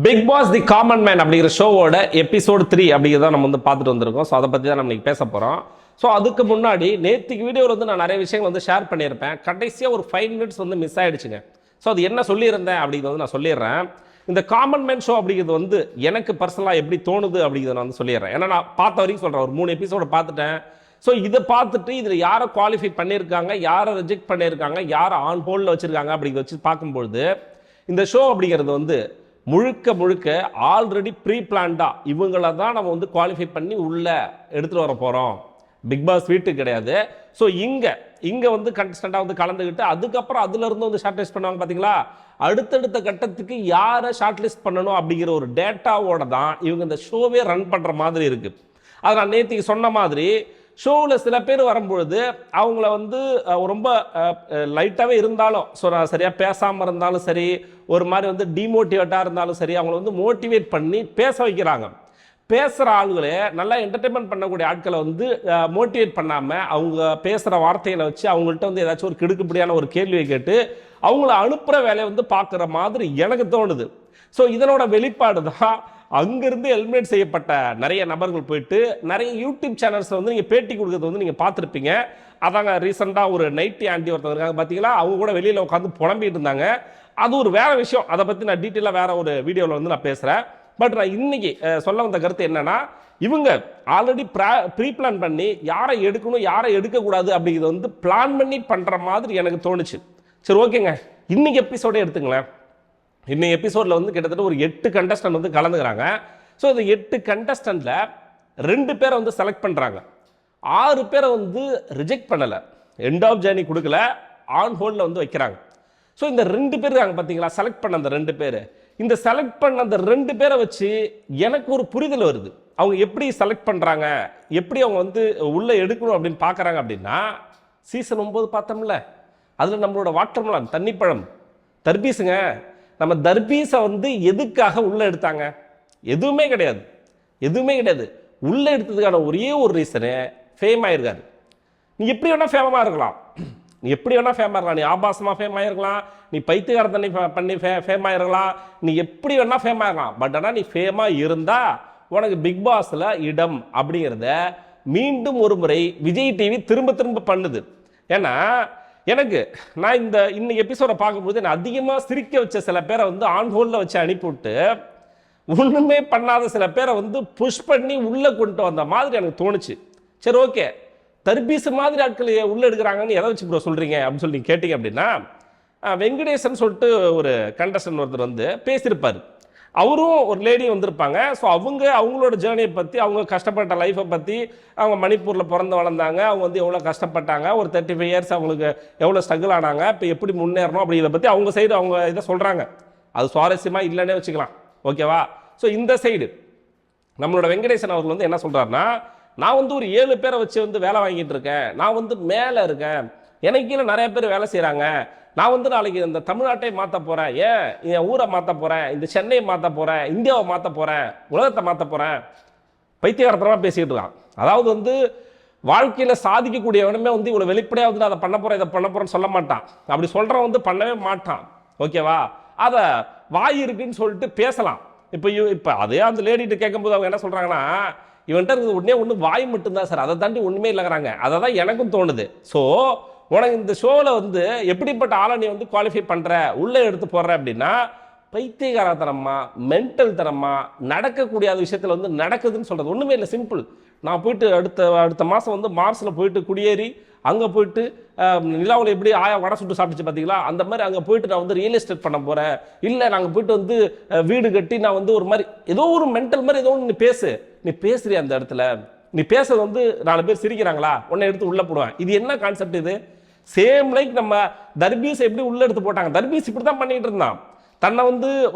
Big Boss the common man அப்படிங்கிற ஷோவோட episode 3 அப்படிங்கிறத நம்ம வந்து பார்த்துட்டு வந்திருக்கோம். ஸோ அதை பற்றி தான் நம்ம பேச போகிறோம். ஸோ அதுக்கு முன்னாடி நேற்றுக்கு வீடியோவில் வந்து நான் நிறைய விஷயங்கள் வந்து ஷேர் பண்ணியிருப்பேன். கடைசியாக ஒரு 5 மினிட்ஸ் வந்து மிஸ் ஆகிடுச்சுங்க. ஸோ அது என்ன சொல்லியிருந்தேன் அப்படிங்கிறது வந்து நான் சொல்லிடுறேன். இந்த காமன் மேன் ஷோ அப்படிங்கிறது வந்து எனக்கு பர்சனலாக எப்படி தோணுது அப்படிங்கிறத நான் வந்து சொல்லிடுறேன். ஏன்னா நான் பார்த்த வரைக்கும் சொல்கிறேன், ஒரு 3 எபிசோட பார்த்துட்டேன். ஸோ இதை பார்த்துட்டு இதில் யாரை குவாலிஃபை பண்ணியிருக்காங்க, யாரை ரிஜெக்ட் பண்ணியிருக்காங்க, யாரை ஆன் ஹோல்டில் வச்சுருக்காங்க அப்படிங்கிறத வச்சு பார்க்கும்பொழுது இந்த ஷோ அப்படிங்கிறது வந்து முழுக்க முழுக்க ஆல்ரெடி ப்ரீ பிளான்டா இவங்கள தான் நம்ம வந்து குவாலிஃபை பண்ணி உள்ள எடுத்துகிட்டு வர போகிறோம். பிக் பாஸ் வீட்டுக்கு கிடையாது. ஸோ இங்கே வந்து கண்டஸ்டண்டாக வந்து கலந்துக்கிட்டு அதுக்கப்புறம் அதுலேருந்து வந்து ஷார்ட் லிஸ்ட் பண்ணுவாங்க பார்த்தீங்களா. அடுத்தடுத்த கட்டத்துக்கு யாரை ஷார்ட் லிஸ்ட் பண்ணணும் அப்படிங்கிற ஒரு டேட்டாவோட தான் இவங்க இந்த ஷோவே ரன் பண்ணுற மாதிரி இருக்குது. அதை நான் நேற்றுக்கு சொன்ன மாதிரி ஷோவில் சில பேர் வரும்பொழுது அவங்கள வந்து ரொம்ப லைட்டாகவே இருந்தாலும், ஸோ நான் சரியாக பேசாமல் இருந்தாலும் சரி, ஒரு மாதிரி வந்து டிமோட்டிவேட்டாக இருந்தாலும் சரி, அவங்கள வந்து மோட்டிவேட் பண்ணி பேச வைக்கிறாங்க. பேசுகிற ஆளுகளே நல்லா என்டர்டெயின்மெண்ட் பண்ணக்கூடிய ஆட்களை வந்து மோட்டிவேட் பண்ணாமல் அவங்க பேசுகிற வார்த்தைகளை வச்சு அவங்கள்ட்ட வந்து ஏதாச்சும் ஒரு கிடுக்குப்படியான ஒரு கேள்வியை கேட்டு அவங்கள அனுப்புகிற வேலையை வந்து பார்க்குற மாதிரி எனக்கு தோணுது. ஸோ இதனோட வெளிப்பாடு தான் அங்கிருந்து எலிமினேட் செய்யப்பட்ட நிறைய நபர்கள் போயிட்டு நிறைய யூடியூப் சேனல்ஸில் வந்து நீங்கள் பேட்டி கொடுக்கறது வந்து நீங்கள் பார்த்துருப்பீங்க. அதாங்க ரீசெண்டாக ஒரு நைட்டி ஆண்டி ஒருத்தவங்க இருக்காங்க பார்த்தீங்களா, அவங்க கூட வெளியில் உட்காந்து புலம்பிட்டு இருந்தாங்க. அது ஒரு வேற விஷயம். அதை பற்றி நான் டீட்டெயிலாக வேற ஒரு வீடியோவில் வந்து நான் பேசுகிறேன். பட் நான் இன்னைக்கு சொல்ல வந்த கருத்து என்னன்னா, இவங்க ஆல்ரெடி ப்ரீ பிளான் பண்ணி யாரை எடுக்கணும் யாரை எடுக்கக்கூடாது அப்படிங்கிறத வந்து பிளான் பண்ணி பண்ணுற மாதிரி எனக்கு தோணுச்சு. சரி, ஓகேங்க, இன்னைக்கு எபிசோடே எடுத்துங்களேன். இன்னைக்கு எபிசோடில் வந்து கிட்டத்தட்ட ஒரு 8 கண்டஸ்டன்ட் வந்து கலந்துக்கிறாங்க. ஸோ இந்த 8 கண்டஸ்டன்ட்ல 2 பேரை வந்து செலக்ட் பண்ணுறாங்க, 6 பேரை வந்து ரிஜெக்ட் பண்ணலை, எண்ட் ஆஃப் ஜேர்னி கொடுக்கல, ஆன் ஹோல்டில் வந்து வைக்கிறாங்க. ஸோ இந்த 2 பேர் இருக்காங்க பார்த்தீங்களா, செலக்ட் பண்ண அந்த 2 பேர், இந்த செலக்ட் பண்ண அந்த 2 பேரை வச்சு எனக்கு ஒரு புரிதல் வருது. அவங்க எப்படி செலக்ட் பண்ணுறாங்க, எப்படி அவங்க வந்து உள்ளே எடுக்கணும் அப்படின்னு பார்க்குறாங்க. அப்படின்னா சீசன் 9 பார்த்தோம்ல, அதில் நம்மளோட வாட்டர்மெலன் தண்ணிப்பழம் தர்பீஸுங்க, நம்ம தர்பீஸை வந்து எதுக்காக உள்ளே எடுத்தாங்க? எதுவுமே கிடையாது, எதுவுமே கிடையாது. உள்ளே எடுத்ததுக்கான ஒரே ஒரு ரீசனு, ஃபேம் ஆயிருக்காரு. நீ எப்படி வேணால் ஃபேமாக இருக்கலாம், நீ எப்படி வேணால் ஃபேமாக இருக்கலாம், நீ ஆபாசமாக ஃபேம் ஆகிருக்கலாம், நீ பைத்தியக்கார தண்ணி பண்ணி ஃபேம் ஆகிருக்கலாம், நீ எப்படி வேணால் ஃபேம் ஆகிருக்கலாம். பட் ஆனால் நீ ஃபேமாக இருந்தால் உனக்கு பிக் பாஸில் இடம் அப்படிங்கிறத மீண்டும் ஒரு முறை விஜய் டிவி திரும்ப திரும்ப பண்ணுது. ஏன்னா நான் இன்னைக்கு எபிசோட பார்க்கும்போது நான் அதிகமாக சிரிக்க வச்ச சில பேரை வந்து ஆன் ஹோல்டில் வச்சு அனுப்பிவிட்டு ஒன்றுமே பண்ணாத சில பேரை வந்து புஷ் பண்ணி உள்ளே கொண்டு வந்த மாதிரி எனக்கு தோணுச்சு. சரி, ஓகே, தர்பீஸ் மாதிரி ஆட்கள் உள்ளே எடுக்கிறாங்கன்னு எதை வச்சு ப்ரோ சொல்கிறீங்க அப்படின்னு சொல்லி கேட்டிங்க அப்படின்னா, வெங்கடேசன் சொல்லிட்டு ஒரு கண்டஸ்டன்ட் ஒருத்தர் வந்து பேசியிருப்பார். அவரும் ஒரு லேடி வந்திருப்பாங்க. ஸோ அவங்களோட ஜேர்னியை பற்றி, அவங்க கஷ்டப்பட்ட லைஃப்பை பற்றி, அவங்க மணிப்பூரில் பிறந்து வளர்ந்தாங்க, அவங்க வந்து எவ்வளோ கஷ்டப்பட்டாங்க, ஒரு 35 இயர்ஸ் அவங்களுக்கு எவ்வளோ ஸ்ட்ரகிள் ஆனாங்க, இப்போ எப்படி முன்னேறணும் அப்படிங்கிறத பற்றி அவங்க சைடு அவங்க இதை சொல்கிறாங்க. அது சுவாரஸ்யமாக இல்லைன்னே வச்சுக்கலாம், ஓகேவா. ஸோ இந்த சைடு நம்மளோட வெங்கடேசன் அவர்கள் வந்து என்ன சொல்கிறாருன்னா, நான் வந்து ஒரு 7 பேரை வச்சு வந்து வேலை வாங்கிட்டு இருக்கேன், நான் வந்து மேலே இருக்கேன், எனக்கு கீழே நிறைய பேர் வேலை செய்கிறாங்க, நான் வந்து நாளைக்கு இந்த தமிழ்நாட்டை மாற்ற போகிறேன், ஏன் என் ஊரை மாற்ற போகிறேன், இந்த சென்னையை மாற்ற போகிறேன், இந்தியாவை மாற்ற போகிறேன், உலகத்தை மாற்ற போகிறேன், பைத்தியகாரத்தனமாக பேசிக்கிட்டு இருக்கான். அதாவது வந்து வாழ்க்கையில் சாதிக்கக்கூடியவனுமே வந்து இவ்வளோ வெளிப்படையாக வந்து அதை பண்ண போகிறேன் இதை பண்ண போகிறேன்னு சொல்ல மாட்டான். அப்படி சொல்கிறவன் வந்து பண்ணவே மாட்டான், ஓகேவா. அதை வாய் இருக்குன்னு சொல்லிட்டு பேசலாம். இப்போ அதே அந்த லேடிட்டு கேட்கும்போது அவங்க என்ன சொல்கிறாங்கன்னா, இவன்ட்ட இருக்குது ஒன்று வாய் மட்டும்தான் சார், அதை தாண்டி ஒன்றுமே இல்லைங்கிறாங்க. அதை தான் எனக்கும் தோணுது. ஸோ உனக்கு இந்த ஷோவில் வந்து எப்படிப்பட்ட ஆளை நீ வந்து குவாலிஃபை பண்ணுற, உள்ளே எடுத்து போடுற அப்படின்னா, பைத்தியகாரத்தனமா மென்டல் தனமா நடக்கக்கூடிய விஷயத்தில் வந்து நடக்குதுன்னு சொல்கிறது ஒன்றுமே இல்லை. சிம்பிள். நான் போயிட்டு அடுத்த மாதம் வந்து மார்ஸில் போயிட்டு குடியேறி அங்கே போயிட்டு நிலாவில் எப்படி ஆயா வடை சுட்டு சாப்பிட்டுச்சு பார்த்தீங்களா, அந்த மாதிரி அங்கே போயிட்டு நான் வந்து ரியல் எஸ்டேட் பண்ண போகிறேன், இல்லை நாங்கள் போயிட்டு வந்து வீடு கட்டி நான் வந்து ஒரு மாதிரி ஏதோ ஒரு மென்டல் மாதிரி ஏதோ ஒன்று நீ பேசுறிய அந்த இடத்துல நீ பேசுறது வந்து 4 பேர் சிரிக்கிறாங்களா, உன்னை எடுத்து உள்ளே போடுவேன். இது என்ன கான்செப்ட் இது? சேம் லைக் நம்ம தர்பீஸ் எப்படி உள்ள எடுத்து போட்டாங்க, தர்பீஸ் இப்படி தான் பண்ணிட்டு இருந்தான். தன்னை வந்து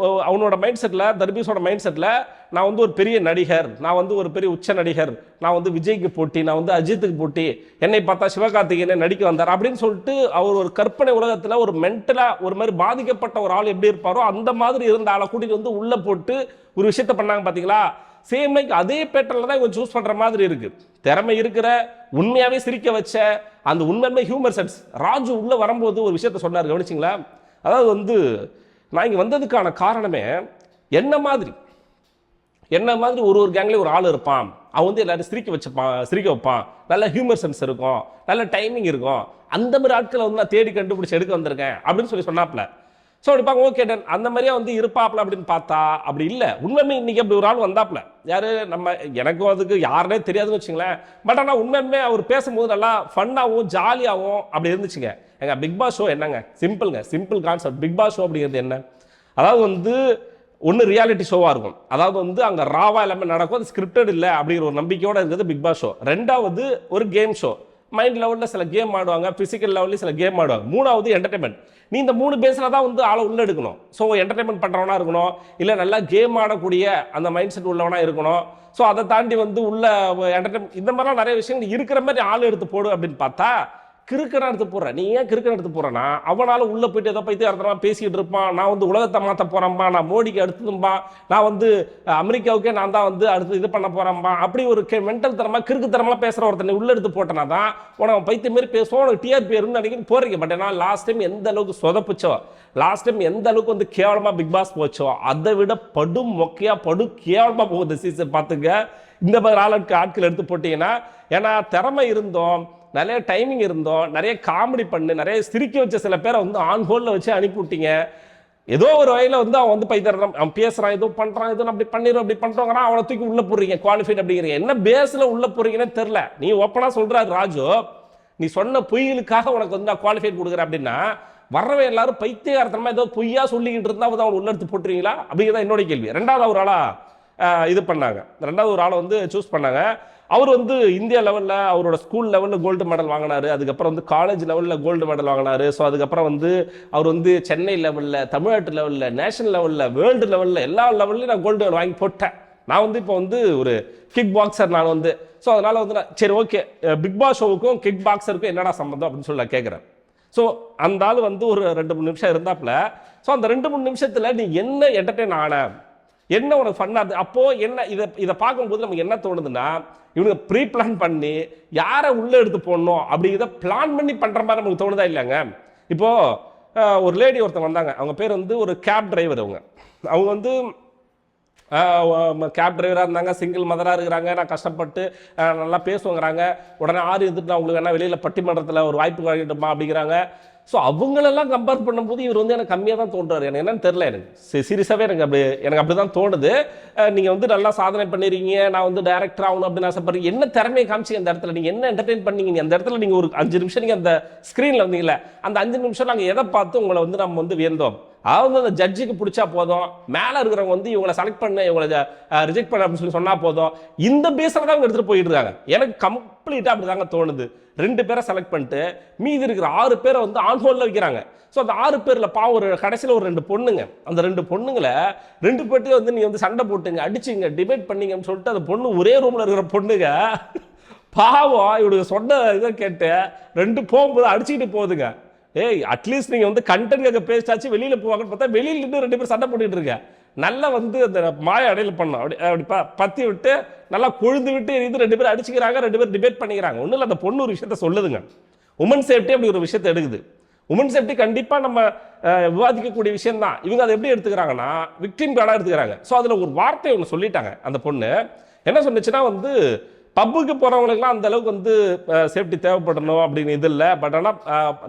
அவனோட மைண்ட் செட்டில், தர்பீஸோட மைண்ட் செட்டில் நான் வந்து ஒரு பெரிய நடிகர், நான் வந்து ஒரு பெரிய உச்ச நடிகர், நான் வந்து விஜய்க்கு போட்டி, நான் வந்து அஜித்துக்கு போட்டி, என்னை பார்த்தா சிவகார்த்திகேயனை நடிக்க வந்தார் அப்படின்னு சொல்லிட்டு அவர் ஒரு கற்பனை உலகத்தில் ஒரு மென்டலாக ஒரு மாதிரி பாதிக்கப்பட்ட ஒரு ஆள் எப்படி இருப்பாரோ அந்த மாதிரி இருந்த ஆளை கூட்டிகிட்டு வந்து உள்ளே போட்டு ஒரு விஷயத்த பண்ணாங்க பார்த்தீங்களா. சேம் லைக் அதே பேட்டர்ல தான் இவங்க சூஸ் பண்ற மாதிரி இருக்கு. திறமை இருக்கிற உண்மையாவே சிரிக்க வச்ச அந்த உண்மையுமே ஹியூமர் சென்ஸ் ராஜு உள்ள வரும்போது ஒரு விஷயத்த சொன்னார், கவனிச்சிங்களா? அதாவது வந்து நான் இங்கே வந்ததுக்கான காரணமே என்ன மாதிரி ஒரு கேங்லேயும் ஒரு ஆள் இருப்பான். அவன் வந்து எல்லாரும் சிரிக்க வைப்பான், நல்ல ஹியூமர் சென்ஸ் இருக்கும், நல்ல டைமிங் இருக்கும். அந்த மாதிரி ஆட்களை வந்து நான் தேடி கண்டுபிடிச்சி எடுக்க வந்திருக்கேன் அப்படின்னு சொன்னாப்ல. ஸோ அப்படி பார்க்க ஓகே டன் அந்த மாதிரியா வந்து இருப்பாப்ல அப்படின்னு பார்த்தா அப்படி இல்லை. உண்மையுமே இன்னைக்கு அப்படி ஒரு ஆள் வந்தாப்ல. யாரு நம்ம எனக்கும் அதுக்கு யாருனே தெரியாதுன்னு வச்சுங்களேன். பட் ஆனால் உண்மையுமே அவர் பேசும்போது நல்லா ஃபன்னாகவும் ஜாலியாகவும் அப்படி இருந்துச்சுங்க. எங்க பிக் பாஸ் ஷோ என்னங்க simple concept. Bigg Boss show அப்படிங்கிறது என்ன? அதாவது வந்து ஒன்று ரியாலிட்டி ஷோவாக இருக்கும். அதாவது வந்து அங்கே ராவா எல்லாமே நடக்கும், அது ஸ்கிரிப்டட் இல்லை அப்படிங்கிற ஒரு நம்பிக்கையோடு இருக்கிறது பிக் பாஸ் ஷோ. ரெண்டாவது ஒரு கேம் ஷோ, மைண்ட் லெவலில் சில கேம் ஆடுவாங்க, ஃபிசிக்கல் லெவலில் சில கேம் ஆடுவாங்க. மூணாவது என்டர்டைன்மெண்ட். நீ இந்த 3 பேஸில் தான் வந்து ஆளை உள்ள எடுக்கணும். ஸோ என்டர்டைன்மெண்ட் பண்ணுறவனா இருக்கணும், இல்லை நல்லா கேம் ஆடக்கூடிய அந்த மைண்ட் செட் உள்ளவனா இருக்கணும். ஸோ அதை தாண்டி வந்து உள்ள என்டர்டைன்மெண்ட் இந்த மாதிரிலாம் நிறைய விஷயங்கள் இருக்கிற மாதிரி ஆள் எடுத்து போடு அப்படின்னு பார்த்தா கிறுக்கனா எடுத்து போடுறேன். நீ ஏன் கிறுக்கன் எடுத்து போறேன்னா அவனால உள்ள போயிட்டு ஏதோ பைத்தியக்காரத்தனமா பேசிட்டு இருப்பான். நான் வந்து உலகத்தை மாற்ற போறேன்பா, நான் மோடிக்கு அடுத்ததும்பா, நான் வந்து அமெரிக்காவுக்கே நான் தான் வந்து அடுத்து இது பண்ண போறேன்பா, அப்படி ஒரு மென்டல் தரமா கிறுக்கு தரமா பேசுற ஒருத்தனை உள்ள எடுத்து போட்டனா தான் உனக்கு பைத்தியம் மாதிரி பேசுவோம், உனக்கு டிஆர்பி வரும்னு நினைக்கிறேன் போறீங்க. பட் ஏன்னா லாஸ்ட் டைம் எந்த அளவுக்கு சொதப்புச்சோ, லாஸ்ட் டைம் எந்த அளவுக்கு வந்து கேவலமா பிக் பாஸ் போச்சோ அதை விட படும் மொக்கையா கேவலமா போகுது சீசன். பார்த்துங்க இந்த மாதிரி ஆட்கள் எடுத்து போட்டீங்கன்னா. ஏன்னா திறமை இருந்தோம், நிறைய டைமிங் இருந்தோம், நிறைய காமெடி பண்ணு, நிறைய சிரிக்க வச்ச சில பேரை வந்து ஆன் ஹோல்ல வச்சு அனுப்பி விட்டீங்க. ஏதோ ஒரு வகையில் வந்து அவன் வந்து பைத்தியம், அவன் பேசுறான், ஏதோ பண்றான், ஏதோ அப்படி பண்ணிடும் அப்படி பண்றோங்கிறான், அவனை தூக்கி உள்ள போடுறீங்க குவாலிஃபைட் அப்படிங்கிறீங்க. என்ன பேஸ்ல உள்ள போறீங்கன்னு தெரியல. நீ ஓப்பனா சொல்றாரு ராஜு, நீ சொன்ன பொய்களுக்காக உனக்கு வந்து நான் குவாலிஃபைட் கொடுக்குறேன் அப்படின்னா வர்றவன் எல்லாரும் பைத்தியகாரத்தனமா ஏதோ பொய்யா சொல்லிக்கிட்டு இருந்தா அவன் உள்ள எடுத்து போட்டுறீங்களா அப்படிங்கிறத என்னோட கேள்வி. ரெண்டாவது ஒரு ஆளா இது பண்ணாங்க, ரெண்டாவது ஒரு ஆளை வந்து சூஸ் பண்ணாங்க. அவர் வந்து இந்தியா லெவலில் அவரோட ஸ்கூல் லெவலில் கோல்டு மெடல் வாங்கினாரு, அதுக்கப்புறம் வந்து காலேஜ் லெவலில் கோல்டு மெடல் வாங்கினாரு. ஸோ அதுக்கப்புறம் வந்து அவர் வந்து சென்னை லெவலில், தமிழ்நாட்டு லெவலில், நேஷனல் லெவலில், வேர்ல்டு லெவலில் எல்லா லெவல்லையும் நான் கோல்டு மெடல் வாங்கி போட்டேன். நான் வந்து இப்போ வந்து ஒரு கிக் பாக்ஸர் நான் வந்து. ஸோ அதனால் வந்து நான் சரி ஓகே பிக் பாஸ் ஷோவுக்கும் கிக் பாக்ஸருக்கும் என்னடா சம்பந்தம் அப்படின்னு சொல்லி நான் கேட்குறேன். ஸோ அந்த ஆள் வந்து ஒரு 2-3 நிமிஷம் இருந்தாப்புல. ஸோ அந்த 2-3 நிமிஷத்தில் நீ என்ன என்டர்டெயின் ஆன, என்ன உனக்கு ஃபன்னாக இருந்தது? அப்போது என்ன இதை பார்க்கும்போது நமக்கு என்ன தோணுதுன்னா, இவனுக்கு ப்ரீ பிளான் பண்ணி யாரை உள்ளே எடுத்து போடணும் அப்படிங்கிறத பிளான் பண்ணி பண்ணுற மாதிரி நமக்கு தோணுதா இல்லைங்க? இப்போது ஒரு லேடி ஒருத்தவங்க வந்தாங்க, அவங்க பேர் வந்து ஒரு கேப் டிரைவர். அவங்க வந்து கேப் டிரைவராக இருந்தாங்க, சிங்கிள் மதராக இருக்கிறாங்க, நான் கஷ்டப்பட்டு நல்லா பேசுவாங்கிறாங்க. உடனே இருந்துட்டு நான் உங்களுக்கு என்ன வெளியில் பட்டிமன்றத்தில் ஒரு வாய்ப்பு வாங்கிட்டோமா அப்படிங்கிறாங்க. ஸோ அவங்களெல்லாம் கம்பேர் பண்ணும்போது இவர் வந்து எனக்கு கம்மியாக தான் தோன்றாரு. எனக்கு என்னன்னு தெரில, எனக்கு சீரியஸாகவே எனக்கு அப்படி தான் தோணுது. நீங்கள் வந்து நல்லா சாதனை பண்ணிடுறீங்க, நான் வந்து டைரக்டர் ஆகணும் அப்படின்னு ஆசைப்படுறீங்க. என்ன திறமையை காமிச்சிங்க அந்த இடத்துல, நீங்கள் என்ன என்டர்டெயின் பண்ணீங்க அந்த இடத்துல? நீங்கள் ஒரு 5 நிமிஷம் நீங்கள் அந்த ஸ்க்ரீனில் வந்தீங்களே, அந்த 5 நிமிஷம் நாங்கள் எதை பார்த்து உங்களை வந்து நம்ம வந்து வியந்தோம்? அதாவது அந்த ஜட்ஜுக்கு பிடிச்சா போதும், மேலே இருக்கிறவங்க வந்து இவங்களை செலக்ட் பண்ண, இவங்களை ரிஜெக்ட் பண்ண அப்படின்னு சொன்னால் போதும், இந்த பேஸில் தான் அவங்க எடுத்துகிட்டு போயிட்டு இருக்காங்க. எனக்கு கம்ப்ளீட்டாக அப்படி தாங்க தோணுது. 2 பேரை செலக்ட் பண்ணிட்டு மீதி இருக்கிற 6 பேரை வந்து ஆன் ஹோல்ல வைக்கிறாங்க. ஸோ அந்த 6 பேரில் பாவம் ஒரு கடைசியில் ஒரு 2 பொண்ணுங்க, அந்த 2 பொண்ணுங்களை 2 பேர்ட்டையும் வந்து நீங்கள் வந்து சண்டை போட்டுங்க, அடிச்சுங்க, டிபேட் பண்ணிங்கன்னு சொல்லிட்டு அந்த பொண்ணு ஒரே ரூமில் இருக்கிற பொண்ணுங்க பாவம் இவனுக்கு சொன்ன இதை கேட்டு 2 போகும்போது அடிச்சுக்கிட்டு போகுதுங்க. ஏய் அட்லீஸ்ட் நீங்கள் வந்து கண்டென்ட் பேசிட்டாச்சு வெளியில் போவாங்கன்னு பார்த்தா வெளியில் இன்னும் 2 பேர் சண்டை போட்டுட்டு இருக்க. நல்லா வந்து அந்த மாய அடையில பண்ணோம், அப்படி பற்றி விட்டு நல்லா கொழுந்து விட்டு இது 2 பேர் அடிச்சுக்கிறாங்க, 2 பேர் டிபேட் பண்ணிக்கிறாங்க. ஒன்றும் இல்லை, அந்த பொண்ணு ஒரு விஷயத்த சொல்லுதுங்க, உமன் சேஃப்டி அப்படி ஒரு விஷயத்தை எடுக்குது. உமன் சேஃப்டி கண்டிப்பாக நம்ம விவாதிக்கக்கூடிய விஷயம் தான். இவங்க அதை எப்படி எடுத்துக்கிறாங்கன்னா விக்டிம் கார்டாக எடுத்துக்கிறாங்க. ஸோ அதில் ஒரு வார்த்தை ஒன்று சொல்லிட்டாங்க. அந்த பொண்ணு என்ன சொன்னிச்சுன்னா வந்து பப்புக்கு போகிறவங்களுக்குலாம் அந்த அளவுக்கு வந்து சேஃப்டி தேவைப்படணும் அப்படின்னு இது இல்லை, பட் ஆனால்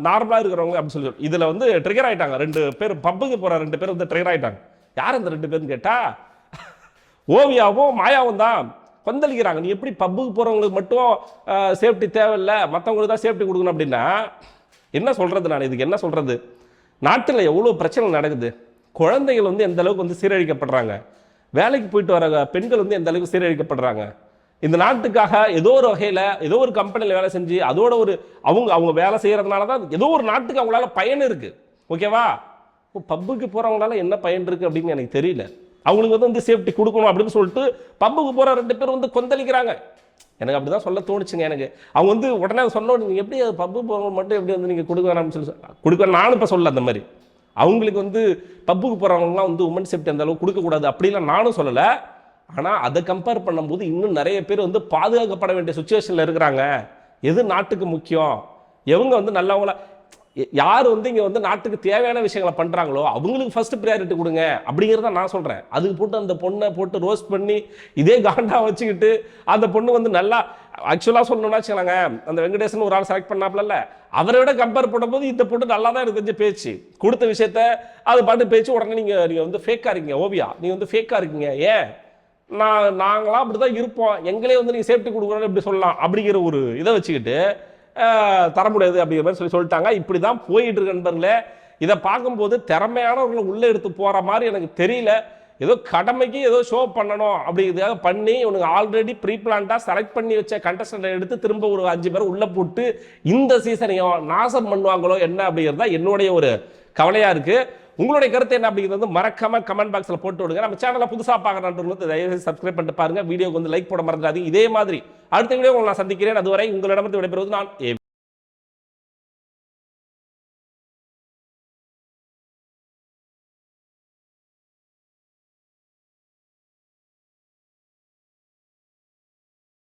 நார்மலாக இருக்கிறவங்க அப்படின்னு சொல்லி இதில் வந்து ட்ரிகர் ஆகிட்டாங்க. 2 பேர் பப்புக்கு போகிற 2 பேர் வந்து ட்ரிகர் ஆகிட்டாங்க. யார் அந்த 2 பேர்னு கேட்டா ஓவியாவும் மாயாவும் தான் கொந்தளிக்கிறாங்க. நீ எப்படி பப்புக்கு போகிறவங்களுக்கு மட்டும் சேஃப்டி தேவையில்லை, மற்றவங்களுக்கு தான் சேஃப்டி கொடுக்கணும் அப்படின்னா என்ன சொல்கிறது? நான் இதுக்கு என்ன சொல்கிறது? நாட்டில் எவ்வளோ பிரச்சனை நடக்குது, குழந்தைகள் வந்து எந்த அளவுக்கு வந்து சீரழிக்கப்படுறாங்க, வேலைக்கு போயிட்டு வர பெண்கள் வந்து எந்த அளவுக்கு சீரழிக்கப்படுறாங்க. இந்த நாட்டுக்காக ஏதோ ஒரு வகையில் ஏதோ ஒரு கம்பெனியில் வேலை செஞ்சு அதோட ஒரு அவங்க வேலை செய்கிறதுனால தான் ஏதோ ஒரு நாட்டுக்கு அவங்களால பயன் இருக்குது. ஓகேவா? பப்புக்கு போகிறவங்களால என்ன பயன் இருக்குது அப்படின்னு எனக்கு தெரியல. அவங்களுக்கு வந்து சேஃப்டி கொடுக்கணும் அப்படின்னு சொல்லிட்டு பப்புக்கு போகிற 2 பேர் வந்து கொந்தளிக்கிறாங்க. எனக்கு அப்படி தான் சொல்ல தோணுச்சுங்க. எனக்கு அவங்க வந்து உடனே சொன்னோம், நீங்கள் எப்படி அது பப்பு போகிறவங்க மட்டும் எப்படி வந்து நீங்கள் கொடுக்க வேணாம்னு சொல்லி கொடுக்க நானும் இப்போ சொல்ல. அந்த மாதிரி அவங்களுக்கு வந்து பப்புக்கு போகிறவங்கலாம் வந்து உமன் சேஃப்டி அந்த அளவுக்கு கொடுக்கக்கூடாது அப்படிலாம் நானும் சொல்லலை. ஆனால் அதை கம்பேர் பண்ணும்போது இன்னும் நிறைய பேர் வந்து பாதுகாக்கப்பட வேண்டிய சுச்சுவேஷனில் இருக்கிறாங்க. எது நாட்டுக்கு முக்கியம், எவங்க வந்து நல்லவங்களா யார் வந்து இங்கே வந்து நாட்டுக்கு தேவையான விஷயங்களை பண்ணுறாங்களோ அவங்களுக்கு ஃபர்ஸ்ட் ப்ரையாரிட்டி கொடுங்க அப்படிங்கிறத நான் சொல்கிறேன். அதுக்கு போட்டு அந்த பொண்ணை போட்டு ரோஸ்ட் பண்ணி இதே காண்டா வச்சுக்கிட்டு அந்த பொண்ணு வந்து நல்லா ஆக்சுவலாக சொல்லணும்னா வச்சுக்கலாங்க, அந்த வெங்கடேசன் ஒரு ஆள் செலக்ட் பண்ணாப்ல, அவரை விட கம்பேர் பண்ணும்போது இந்த பொண்ணு நல்லா தான் எனக்கு தெரிஞ்ச பேச்சு கொடுத்த விஷயத்த அது பாட்டு பேச்சு. உடனே நீங்கள் வந்து ஃபேக்காக இருக்கீங்க ஓவியா, நீங்கள் வந்து ஃபேக்காக இருக்கீங்க, ஏன் நாங்களாம் அப்படி தான் இருப்போம், எங்களே வந்து நீங்கள் சேஃப்டி கொடுக்கணும்னு எப்படி சொல்லலாம் அப்படிங்கிற ஒரு இதை வச்சுக்கிட்டு தர முடியாது அப்படிங்கிற மாதிரி சொல்லிட்டாங்க. இப்படி தான் போயிட்டு இருக்கு நண்பர்களே. இதை பார்க்கும்போது திறமையானவர்களை உள்ளே எடுத்து போகிற மாதிரி எனக்கு தெரியல. ஏதோ கடமைக்கு ஏதோ ஷோ பண்ணணும் அப்படிங்கிறதுக்காக பண்ணி இவனுக்கு ஆல்ரெடி ப்ரீ பிளான்டாக செலக்ட் பண்ணி வச்ச கண்டஸ்டன்ட் எடுத்து திரும்ப ஒரு 5 பேர் உள்ளே போட்டு இந்த சீசனையும் நாசம் பண்ணுவாங்களோ என்ன அப்படிங்கிறது தான் என்னுடைய ஒரு கவலையாக இருக்குது. உங்களுடைய கருத்து என்ன அப்படிங்கிறது மறக்காம கமெண்ட் பாக்ஸில் போட்டு விடுங்க. நம்ம சேனலை புதுசாக பார்க்குறேன் தயவுசெய்து சப்ஸ்கிரைப் பண்ணிட்டு பாருங்க. வீடியோக்கு வந்து லைக் போட மறந்துடாதீங்க. இதே மாதிரி அடுத்த வீடியோ உங்களை நான் சந்திக்கிறேன். அதுவரை உங்களிடமிருந்து விடைபெறுவது நான்